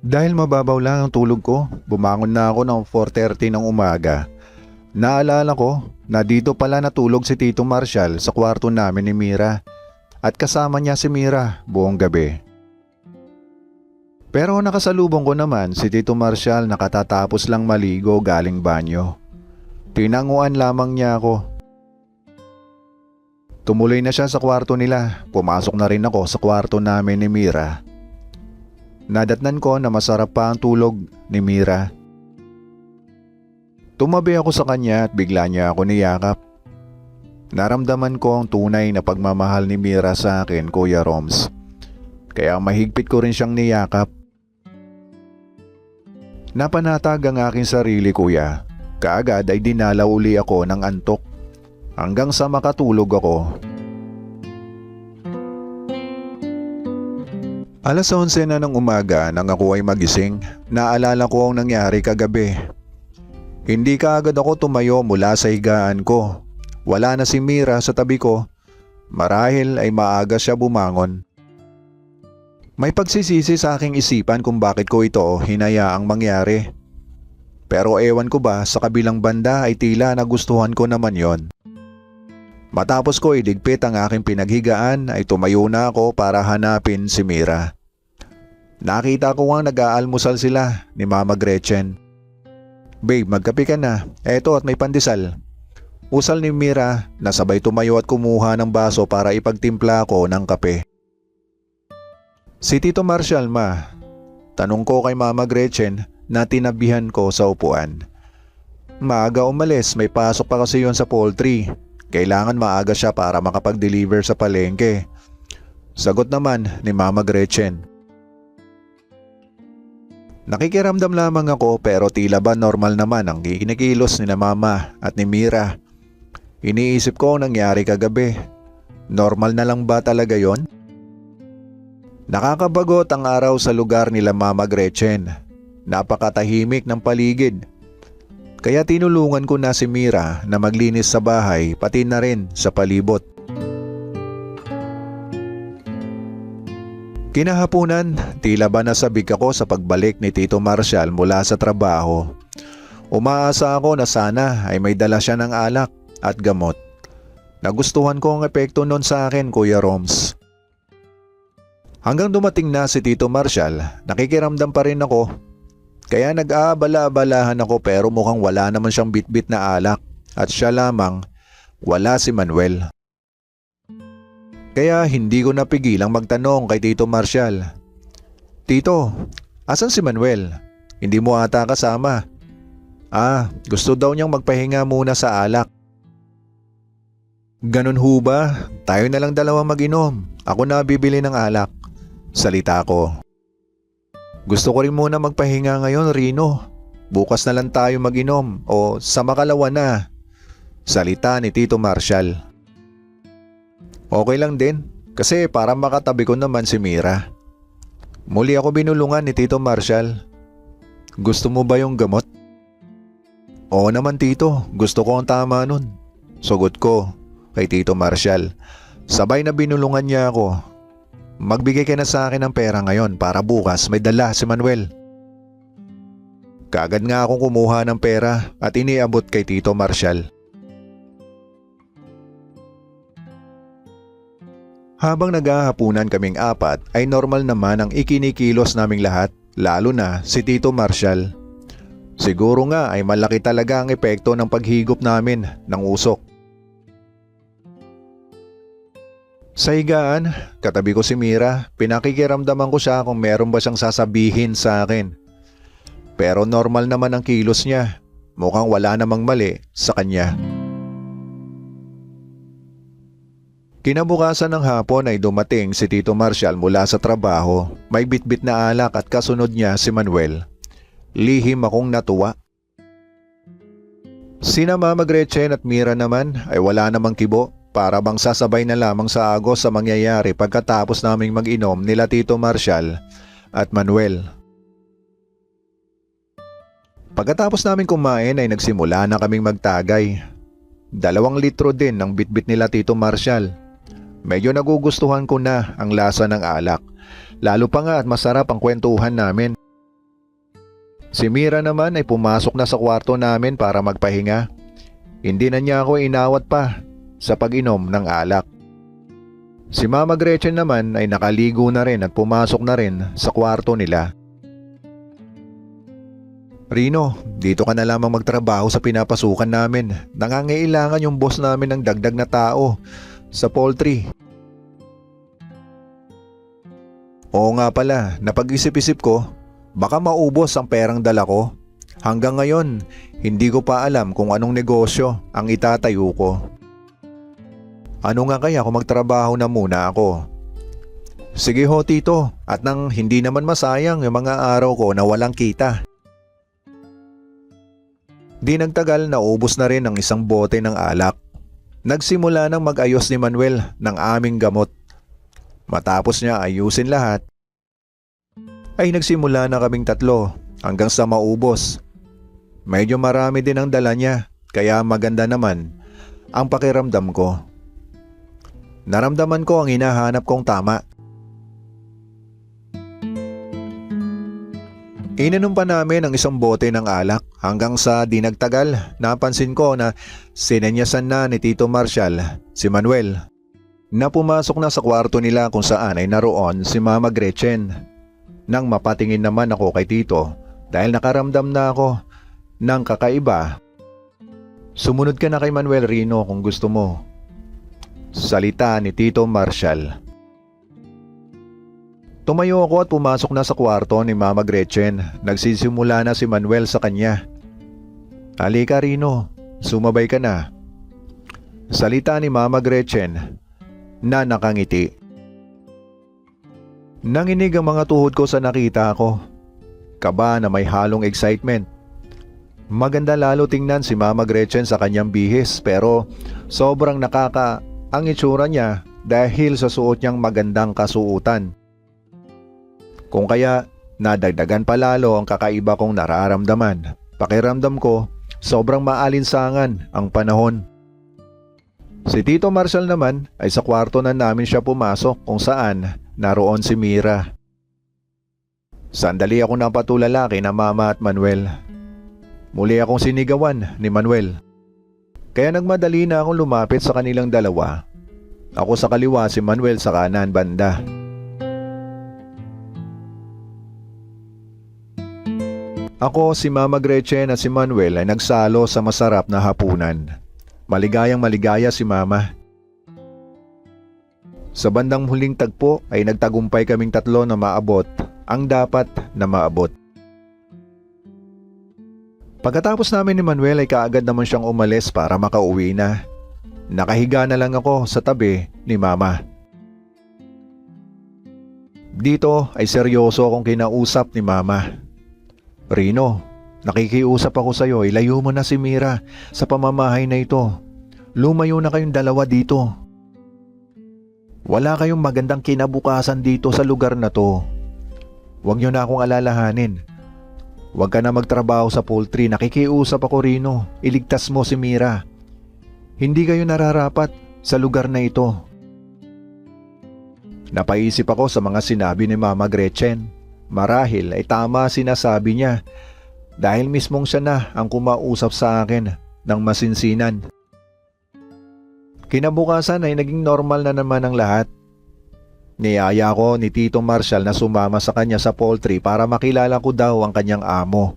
Dahil mababaw lang ang tulog ko, bumangon na ako ng 4:30 ng umaga. Naalala ko na dito pala natulog si Tito Marshall sa kwarto namin ni Mira at kasama niya si Mira buong gabi. Pero nakasalubong ko naman si Tito Marshall na katatapos lang maligo galing banyo. Tinanguan lamang niya ako. Tumuloy na siya sa kwarto nila, pumasok na rin ako sa kwarto namin ni Mira. Nadatnan ko na masarap pa ang tulog ni Mira. Tumabi ako sa kanya at bigla niya ako niyakap. Naramdaman ko ang tunay na pagmamahal ni Mira sa akin, Kuya Roms. Kaya mahigpit ko rin siyang niyakap. Napanatag ang aking sarili, Kuya. Kaagad ay dinalaw uli ako ng antok hanggang sa makatulog ako. Alas 11 na ng umaga nang ako ay magising. Naalala ko ang nangyari kagabi. Hindi kaagad ako tumayo mula sa higaan ko. Wala na si Mira sa tabi ko. Marahil ay maaga siya bumangon. May pagsisisi sa aking isipan kung bakit ko ito hinayaang mangyari. Pero ewan ko ba, sa kabilang banda ay tila nagustuhan ko naman yon. Matapos ko idigpit ang aking pinaghigaan ay tumayo na ako para hanapin si Mira. Nakita ko ang nag-aalmusal sila ni Mama Gretchen. "Babe, magkape ka na. Eto at may pandesal." Usal ni Mira na sabay tumayo at kumuha ng baso para ipagtimpla ko ng kape. "Si Tito Marshall, ma?" Tanong ko kay Mama Gretchen na tinabihan ko sa upuan. "Maaga umalis, may pasok pa kasi yon sa poultry. Kailangan maaga siya para makapag-deliver sa palengke." Sagot naman ni Mama Gretchen. Nakikiramdam lamang ako pero tila ba normal naman ang kinikilos ni na Mama at ni Mira. Iniisip ko ang nangyari kagabi. Normal na lang ba talaga yon? Nakakabagot ang araw sa lugar nila Mama Gretchen. Napakatahimik ng paligid. Kaya tinulungan ko na si Mira na maglinis sa bahay pati na rin sa palibot. Kinahaponan, tila ba nasabik ako sa pagbalik ni Tito Marshall mula sa trabaho. Umaasa ako na sana ay may dala siya ng alak at gamot. Nagustuhan ko ang epekto nun sa akin, Kuya Roms. Hanggang dumating na si Tito Marshall, nakikiramdam pa rin ako. Kaya nag-aabala-abalahan ako pero mukhang wala naman siyang bitbit na alak at siya lamang, wala si Manuel. Kaya hindi ko napigilang magtanong kay Tito Marshall. "Tito, asan si Manuel? Hindi mo ata kasama." Gusto daw niyang magpahinga muna sa alak." "Ganun ho ba? Tayo na lang dalawa mag-inom. Ako na bibili ng alak." Salita ko. "Gusto ko rin muna magpahinga ngayon, Rino. Bukas na lang tayo mag-inom o sa makalawa na." Salita ni Tito Marshall. Okay lang din kasi para makatabi ko naman si Mira. Muli ako binulungan ni Tito Marshall. "Gusto mo ba yung gamot?" "Oo naman, Tito, gusto ko ang tama nun." Sugot ko kay Tito Marshall. Sabay na binulungan niya ako. "Magbigay ka na sa akin ng pera ngayon para bukas may dala si Manuel." Kaagad nga akong kumuha ng pera at iniabot kay Tito Marshall. Habang naghahapunan kaming apat ay normal naman ang ikinikilos naming lahat, lalo na si Tito Marshall. Siguro nga ay malaki talaga ang epekto ng paghigop namin ng usok. Sa higaan, katabi ko si Mira, pinakikiramdaman ko siya kung meron ba siyang sasabihin sa akin. Pero normal naman ang kilos niya, mukhang wala namang mali sa kanya. Kinabukasan ng hapon ay dumating si Tito Marshall mula sa trabaho. May bitbit na alak at kasunod niya si Manuel. Lihim akong natuwa. Sina Mama Gretchen at Mira naman ay wala namang kibo. Para bang sasabay na lamang sa agos sa mangyayari pagkatapos naming mag-inom nila Tito Marshall at Manuel. Pagkatapos namin kumain ay nagsimula na kaming magtagay. 2 litro din ng bitbit nila Tito Marshall. Medyo nagugustuhan ko na ang lasa ng alak. Lalo pa nga at masarap ang kwentuhan namin. Si Mira naman ay pumasok na sa kwarto namin para magpahinga. Hindi na niya ako inawat pa sa pag-inom ng alak. Si Mama Gretchen naman ay nakaligo na rin at pumasok na rin sa kwarto nila. Rino, dito ka na lamang magtrabaho sa pinapasukan namin. Nangangailangan yung boss namin ng dagdag na tao sa poultry. Oo nga pala, napag-isip-isip ko, baka maubos ang perang dala ko. Hanggang ngayon, hindi ko pa alam kung anong negosyo ang itatayo ko. Ano nga kaya kung magtrabaho na muna ako? Sige ho tito, at nang hindi naman masayang yung mga araw ko na walang kita. Di nagtagal naubos na rin ang isang bote ng alak. Nagsimula nang mag-ayos ni Manuel ng aming gamot. Matapos niya ayusin lahat, ay nagsimula na kaming tatlo hanggang sa maubos. Medyo marami din ang dala niya, kaya maganda naman ang pakiramdam ko. Naramdaman ko ang hinahanap kong tama. Ininom pa namin ang isang bote ng alak hanggang sa di nagtagal napansin ko na sinenyasan na ni Tito Marshall si Manuel na pumasok na sa kwarto nila kung saan ay naroon si Mama Gretchen. Nang mapatingin naman ako kay Tito dahil nakaramdam na ako ng kakaiba. Sumunod ka na kay Manuel, Rino, kung gusto mo. Salita ni Tito Marshall. Tumayo ako at pumasok na sa kwarto ni Mama Gretchen. Nagsisimula na si Manuel sa kanya. Halika Rino, sumabay ka na. Salita ni Mama Gretchen na nakangiti. Nanginig ang mga tuhod ko sa nakita ko. Kaba na may halong excitement. Maganda lalo tingnan si Mama Gretchen sa kanyang bihis pero sobrang nakaka ang itsura niya dahil sa suot niyang magandang kasuotan. Kung kaya nadagdagan pa lalo ang kakaiba kong nararamdaman. Pakiramdam ko sobrang maalinsangan ang panahon. Si Tito Marshall naman ay sa kwarto na namin siya pumasok kung saan naroon si Mira. Sandali ako napatulala kina Mama at Manuel. Muli akong sinigawan ni Manuel. Kaya nagmadali na akong lumapit sa kanilang dalawa. Ako sa kaliwa, si Manuel sa kanan banda. Ako, si Mama Gretchen at si Manuel ay nagsalo sa masarap na hapunan. Maligayang maligaya si Mama. Sa bandang huling tagpo ay nagtagumpay kaming tatlo na maabot ang dapat na maabot. Pagkatapos namin ni Manuel ay kaagad naman siyang umalis para makauwi na. Nakahiga na lang ako sa tabi ni Mama. Dito ay seryoso akong kinausap ni Mama. Rino, nakikiusap ako sa iyo, ilayo mo na si Mira sa pamamahay na ito. Lumayo na kayong dalawa dito. Wala kayong magandang kinabukasan dito sa lugar na to. Huwag niyo na akong alalahanin. Huwag ka na magtrabaho sa poultry, nakikiusap ako Rino. Iligtas mo si Mira. Hindi kayo nararapat sa lugar na ito. Napaisip ako sa mga sinabi ni Mama Gretchen. Marahil ay tama sinasabi niya dahil mismong siya na ang kumausap sa akin ng masinsinan. Kinabukasan ay naging normal na naman ang lahat. Niyaya ko ni Tito Marshall na sumama sa kanya sa poultry para makilala ko daw ang kanyang amo.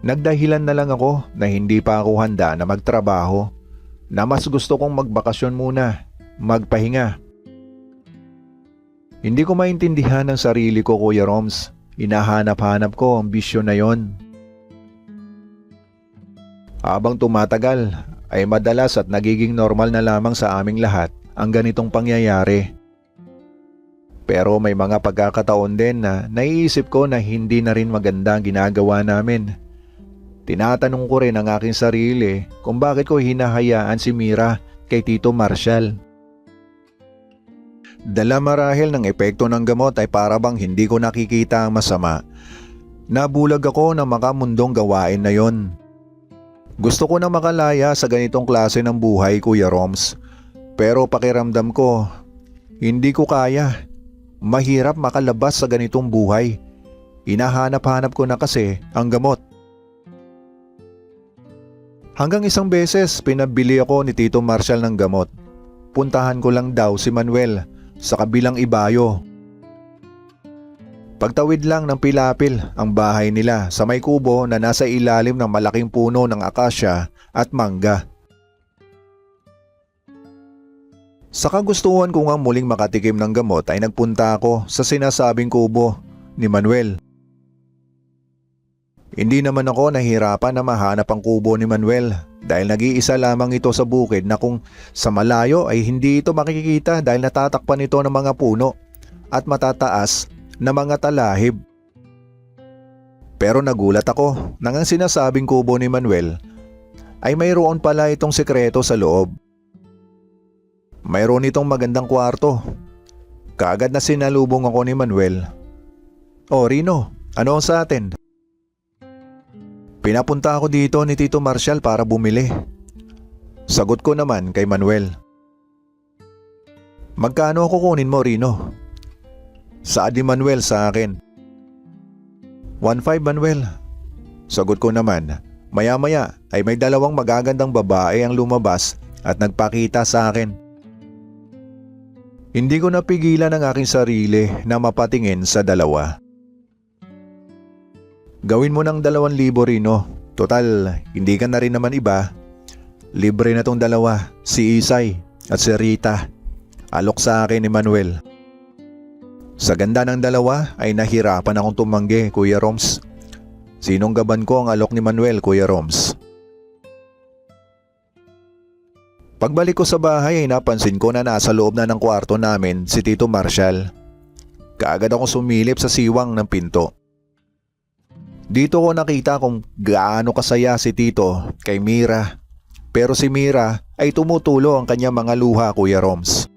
Nagdahilan na lang ako na hindi pa ako handa na magtrabaho, na mas gusto kong magbakasyon muna, magpahinga. Hindi ko maintindihan ang sarili ko, Kuya Roms. Hinahanap-hanap ko ang bisyo na yon. Habang tumatagal, ay madalas at nagiging normal na lamang sa aming lahat ang ganitong pangyayari. Pero may mga pagkakataon din na naiisip ko na hindi na rin maganda ang ginagawa namin. Tinatanong ko rin ang aking sarili kung bakit ko hinahayaan si Mira kay Tito Marshall. Dala marahil ng epekto ng gamot ay para bang hindi ko nakikita ang masama. Nabulag ako ng makamundong gawain na yon. Gusto ko na makalaya sa ganitong klase ng buhay, Kuya Roms. Pero pakiramdam ko, hindi ko kaya. Mahirap makalabas sa ganitong buhay. Hinahanap-hanap ko na kasi ang gamot. Hanggang isang beses pinabili ako ni Tito Marshall ng gamot. Puntahan ko lang daw si Manuel sa kabilang ibayo. Pagtawid lang ng pilapil ang bahay nila sa may kubo na nasa ilalim ng malaking puno ng akasya at mangga. Sa kagustuhan ko nga muling makatikim ng gamot ay nagpunta ako sa sinasabing kubo ni Manuel. Hindi naman ako nahirapan na mahanap ang kubo ni Manuel dahil nag-iisa lamang ito sa bukid na kung sa malayo ay hindi ito makikita dahil natatakpan ito ng mga puno at matataas na mga talahib. Pero nagulat ako nang ang sinasabing kubo ni Manuel ay mayroon pala itong sekreto sa loob. Mayroon itong magandang kwarto. Kaagad na sinalubong ako ni Manuel. "O Rino, ano ang sa atin?" "Pinapunta ako dito ni Tito Marshall para bumili." Sagot ko naman kay Manuel. "Magkano kukunin mo, Rino?" Saad ni Manuel sa akin. 1.5 Manuel. Sagot ko naman. Maya-maya ay may dalawang magagandang babae ang lumabas at nagpakita sa akin. Hindi ko napigilan ang aking sarili na mapatingin sa dalawa. "Gawin mo ng 2,000 Rino. Total, hindi ka na rin naman iba. Libre na tong dalawa, si Isay at si Rita." Alok sa akin ni Manuel. Sa ganda ng dalawa ay nahirapan akong tumanggi, Kuya Roms. Sinong gaban ko ang alok ni Manuel, Kuya Roms? Pagbalik ko sa bahay ay napansin ko na nasa loob na ng kwarto namin si Tito Marshall. Kaagad akong sumilip sa siwang ng pinto. Dito ko nakita kung gaano kasaya si Tito kay Mira. Pero si Mira ay tumutulo ang kanyang mga luha, Kuya Roms.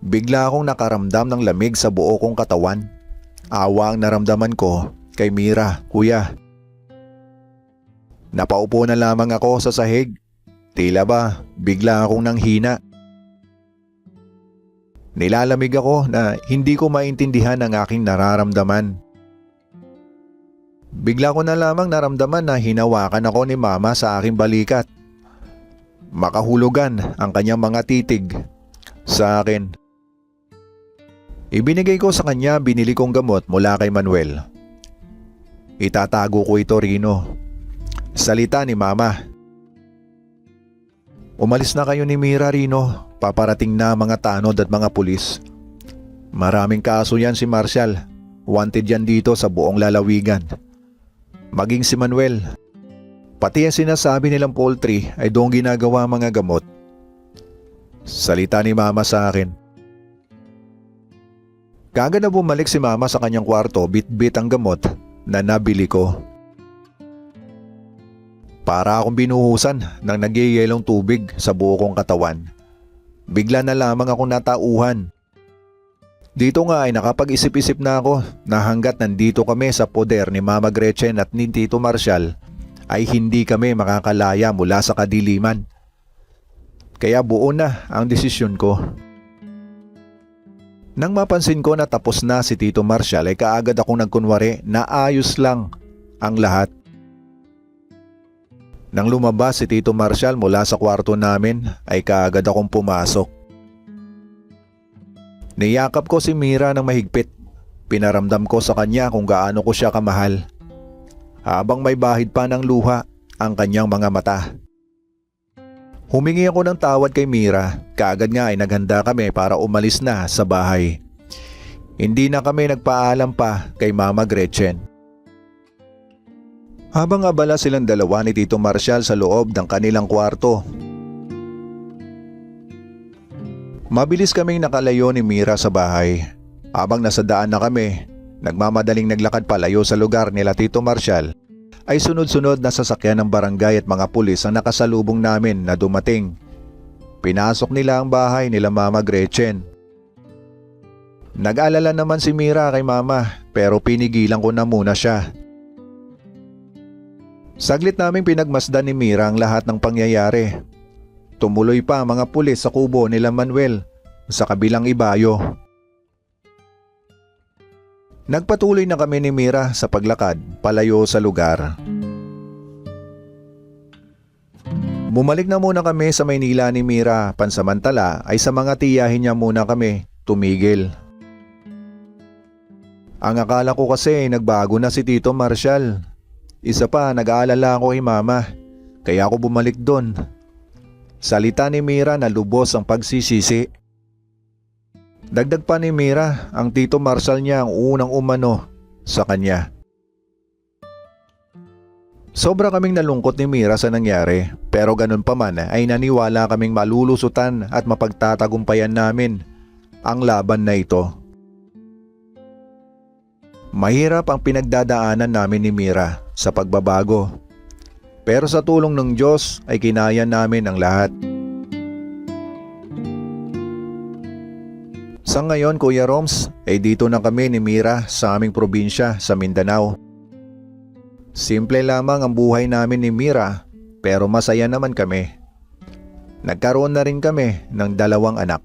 Bigla akong nakaramdam ng lamig sa buo kong katawan. Awa ang naramdaman ko kay Mira, Kuya. Napaupo na lamang ako sa sahig. Tila ba bigla akong nanghina. Nilalamig ako na hindi ko maintindihan ang aking nararamdaman. Bigla ko na lamang naramdaman na hinawakan ako ni Mama sa aking balikat. Makahulugan ang kanyang mga titig sa akin. Ibinigay ko sa kanya binili kong gamot mula kay Manuel. "Itatago ko ito, Rino." Salita ni Mama. "Umalis na kayo ni Mira, Rino. Paparating na mga tanod at mga pulis. Maraming kaso yan si Marshall. Wanted yan dito sa buong lalawigan. Maging si Manuel. Pati ang sinasabi nilang poultry ay doon ginagawa mga gamot." Salita ni Mama sa akin. Kaagad na bumalik si Mama sa kanyang kwarto, bit-bit ang gamot na nabili ko. Para akong binuhusan ng nagyayelong tubig sa buo kong katawan. Bigla na lamang akong natauhan. Dito nga ay nakapag-isip-isip na ako na hanggat nandito kami sa poder ni Mama Gretchen at ni Tito Marshall ay hindi kami makakalaya mula sa kadiliman. Kaya buo na ang desisyon ko. Nang mapansin ko na tapos na si Tito Marshall ay kaagad akong nagkunwari na ayos lang ang lahat. Nang lumabas si Tito Marshall mula sa kwarto namin ay kaagad akong pumasok. Niyakap ko si Mira ng mahigpit. Pinaramdam ko sa kanya kung gaano ko siya kamahal. Habang may bahid pa ng luha ang kanyang mga mata. Humingi ako ng tawad kay Mira. Kaagad nga ay naghanda kami para umalis na sa bahay. Hindi na kami nagpaalam pa kay Mama Gretchen. Habang abala silang dalawa ni Tito Marshall sa loob ng kanilang kwarto, mabilis kaming nakalayo ni Mira sa bahay. Habang nasa daan na kami, nagmamadaling naglakad palayo sa lugar nila Tito Marshall, ay sunod-sunod na sasakyan ng barangay at mga pulis ang nakasalubong namin na dumating. Pinasok nila ang bahay nila Mama Gretchen. Nag-alala naman si Mira kay Mama pero pinigilan ko na muna siya. Saglit naming pinagmasdan ni Mira ang lahat ng pangyayari. Tumuloy pa ang mga pulis sa kubo nila Manuel sa kabilang ibayo. Nagpatuloy na kami ni Mira sa paglakad palayo sa lugar. Bumalik na muna kami sa Maynila ni Mira, pansamantala ay sa mga tiyahin niya muna kami tumigil. Ang akala ko kasi nagbago na si Tito Marshall. Isa pa, nag-aalala ako kay Mama, kaya ako bumalik doon. Salita ni Mira na lubos ang pagsisisi. Dagdag pa ni Mira, ang Tito Marshall niya ang unang umano sa kanya. Sobra kaming nalungkot ni Mira sa nangyari, pero ganun pa man ay naniwala kaming malulusutan at mapagtatagumpayan namin ang laban na ito. Mahirap ang pinagdadaanan namin ni Mira sa pagbabago, pero sa tulong ng Diyos ay kinaya namin ang lahat. Sa ngayon, Kuya Roms, ay dito na kami ni Mira sa aming probinsya sa Mindanao. Simple lamang ang buhay namin ni Mira, pero masaya naman kami. Nagkaroon na rin kami ng 2 anak.